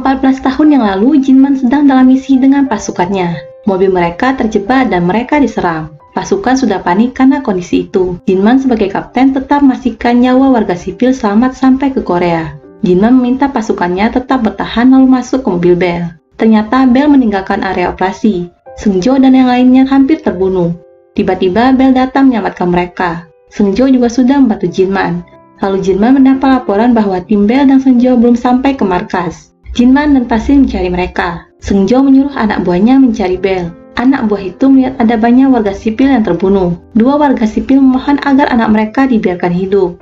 14 tahun yang lalu, Jinman sedang dalam misi dengan pasukannya. Mobil mereka terjebak dan mereka diserang. Pasukan sudah panik karena kondisi itu. Jinman sebagai kapten tetap memastikan nyawa warga sipil selamat sampai ke Korea. Jinman meminta pasukannya tetap bertahan lalu masuk ke mobil Bell. Ternyata Bell meninggalkan area operasi. Seungjo dan yang lainnya hampir terbunuh. Tiba-tiba Bell datang menyelamatkan mereka. Seungjo juga sudah membantu Jinman. Lalu Jinman mendapat laporan bahwa tim Bell dan Seungjo belum sampai ke markas. Jinman dan Pasir mencari mereka. Seungjo menyuruh anak buahnya mencari Bell. Anak buah itu melihat ada banyak warga sipil yang terbunuh. Dua warga sipil memohon agar anak mereka dibiarkan hidup.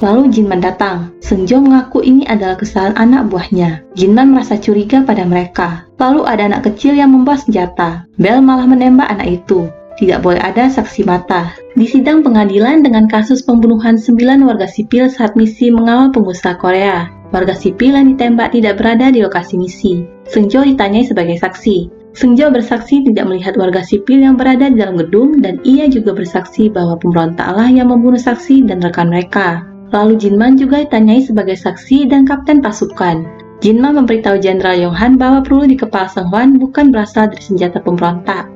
Lalu Jinman datang. Seungjo mengaku ini adalah kesalahan anak buahnya. Jinman merasa curiga pada mereka. Lalu ada anak kecil yang membawa senjata. Bell malah menembak anak itu. Tidak boleh ada saksi mata. Di sidang pengadilan dengan kasus pembunuhan 9 warga sipil saat misi mengawal pengusaha Korea. Warga sipil yang ditembak tidak berada di lokasi misi. Seungjo ditanyai sebagai saksi. Seungjo bersaksi tidak melihat warga sipil yang berada di dalam gedung dan ia juga bersaksi bahwa pemberontaklah yang membunuh saksi dan rekan mereka. Lalu Jinman juga ditanyai sebagai saksi dan kapten pasukan. Jinman memberitahu Jenderal Yong-han bahwa peluru di kepala Seung-hwan bukan berasal dari senjata pemberontak.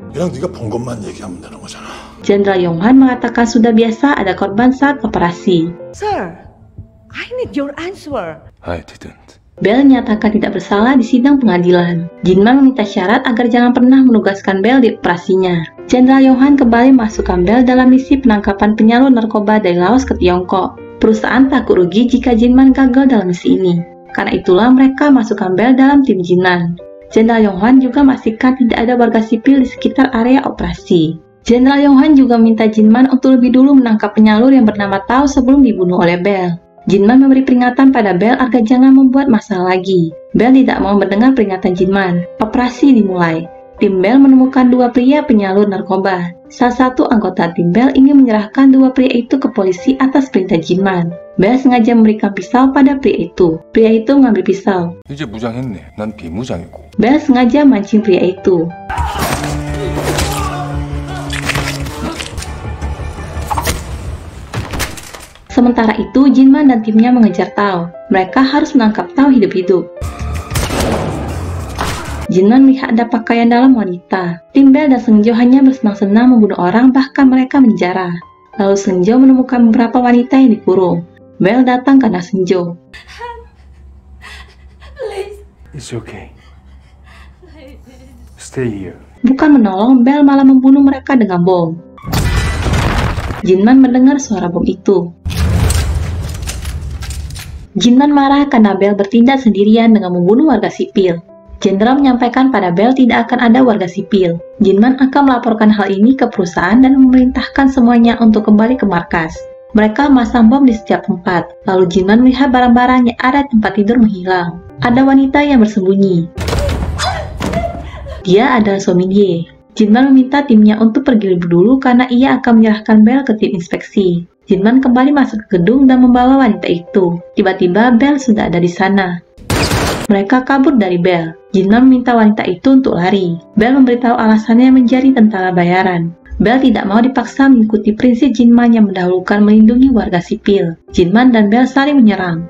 Jenderal Yong-han mengatakan sudah biasa ada korban saat operasi. Sir, I need your answer. I didn't. Bell nyatakan tidak bersalah di sidang pengadilan. Jinman meminta syarat agar jangan pernah menugaskan Bell di operasinya. Jenderal Yong-han kembali masukkan Bell dalam misi penangkapan penyalur narkoba dari Laos ke Tiongkok. Perusahaan takut rugi jika Jinman gagal dalam misi ini. Karena itulah mereka masukkan Bell dalam tim Jinman. Jenderal Yong-han juga memastikan tidak ada warga sipil di sekitar area operasi. Jenderal Yong-han juga minta Jinman untuk lebih dulu menangkap penyalur yang bernama Tao sebelum dibunuh oleh Bell. Jinman memberi peringatan pada Bell agar jangan membuat masalah lagi. Bell tidak mau mendengar peringatan Jinman. Operasi dimulai. Tim Bell menemukan dua pria penyalur narkoba. Salah satu anggota tim Bell ingin menyerahkan dua pria itu ke polisi atas perintah Jinman. Bell sengaja memberikan pisau pada pria itu. Pria itu mengambil pisau. 이제 무장했네. 난 비무장이고. Bell sengaja mancing pria itu. Sementara itu, Jinman dan timnya mengejar Tao. Mereka harus menangkap Tao hidup-hidup. Jinman melihat ada pakaian dalam wanita. Tim Bell dan Seungjo hanya bersenang-senang membunuh orang, bahkan mereka menjara. Lalu Seungjo menemukan beberapa wanita yang dikurung. Bell datang karena Seungjo. It's okay. Stay here. Bukan menolong, Bell malah membunuh mereka dengan bom. Jinman mendengar suara bom itu. Jinman marah karena Bell bertindak sendirian dengan membunuh warga sipil. Jenderal menyampaikan pada Bell tidak akan ada warga sipil. Jinman akan melaporkan hal ini ke perusahaan dan memerintahkan semuanya untuk kembali ke markas. Mereka memasang bom di setiap tempat. Lalu Jinman melihat barang-barang yang ada di tempat tidur menghilang. Ada wanita yang bersembunyi. Dia adalah So Min-hye. Jinman meminta timnya untuk pergi lebih dulu karena ia akan menyerahkan Bell ke tim inspeksi. Jinman kembali masuk ke gedung dan membawa wanita itu. Tiba-tiba Bell sudah ada di sana. Mereka kabur dari Bell. Jinman meminta wanita itu untuk lari. Bell memberitahu alasannya menjadi tentara bayaran. Bell tidak mau dipaksa mengikuti prinsip Jinman yang mendahulukan melindungi warga sipil. Jinman dan Bell saling menyerang.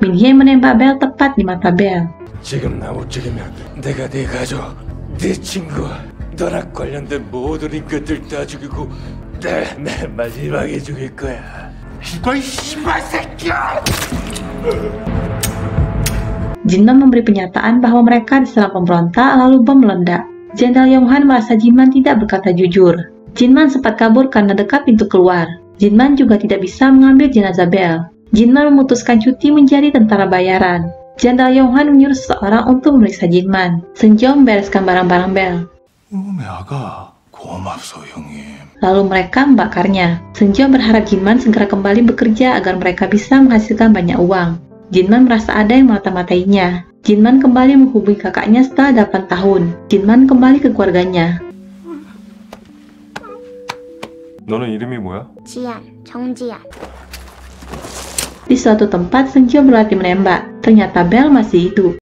Min-hye menembak Bell tepat di mata Bell. 지금 나 못 죽이면 내가 네 가족, 네 친구, 너랑 관련된 모든 인간들 다 죽이고 내 마지막에 죽일 거야. 이거 이 씨발 새끼야! Jinman memberi pernyataan bahwa mereka diserang pemberontak lalu bom meledak. Jenderal Yong-han merasa Jinman tidak berkata jujur. Jinman sempat kabur karena dekat pintu keluar. Jinman juga tidak bisa mengambil jenazah Bell. Jinman memutuskan cuti menjadi tentara bayaran. Jenderal Yong-han menyuruh seseorang untuk memeriksa Jinman. Seungjo membereskan barang-barang Bell. Lalu mereka membakarnya. Seungjo berharap Jinman segera kembali bekerja agar mereka bisa menghasilkan banyak uang. Jinman merasa ada yang memata-matainya. Jinman kembali menghubungi kakaknya setelah 8 tahun. Jinman kembali ke keluarganya. 너는 이름이 뭐야? 지안, 정지안. Di suatu tempat, Seungjo berlatih menembak. Ternyata Bell masih hidup.